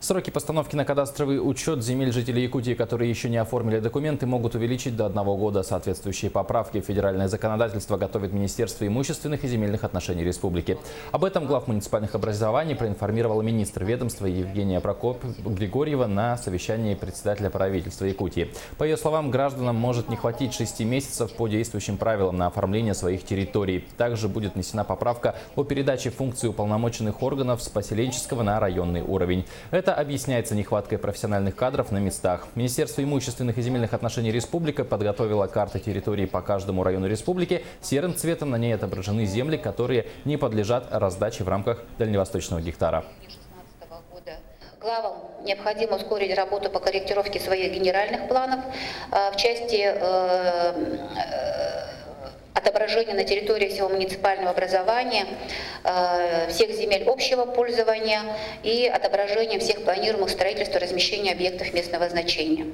Сроки постановки на кадастровый учет земель жителей Якутии, которые еще не оформили документы, могут увеличить до 1 года. Соответствующие поправки в федеральное законодательство готовит Министерство имущественных и земельных отношений республики. Об этом глав муниципальных образований проинформировал министр ведомства Евгения Григорьева на совещании председателя правительства Якутии. По ее словам, гражданам может не хватить 6 месяцев по действующим правилам на оформление своих территорий. Также будет внесена поправка о передаче функций уполномоченных органов с поселенческого на районный уровень. Это объясняется нехваткой профессиональных кадров на местах. Министерство имущественных и земельных отношений республики подготовило карты территорий по каждому району республики. Серым цветом на ней отображены земли, которые не подлежат раздаче в рамках дальневосточного гектара. Главам необходимо ускорить работу по корректировке своих генеральных планов в части отображения на территории всего муниципального образования всех земель общего пользования и отображения всех планируемых строительств и размещения объектов местного значения.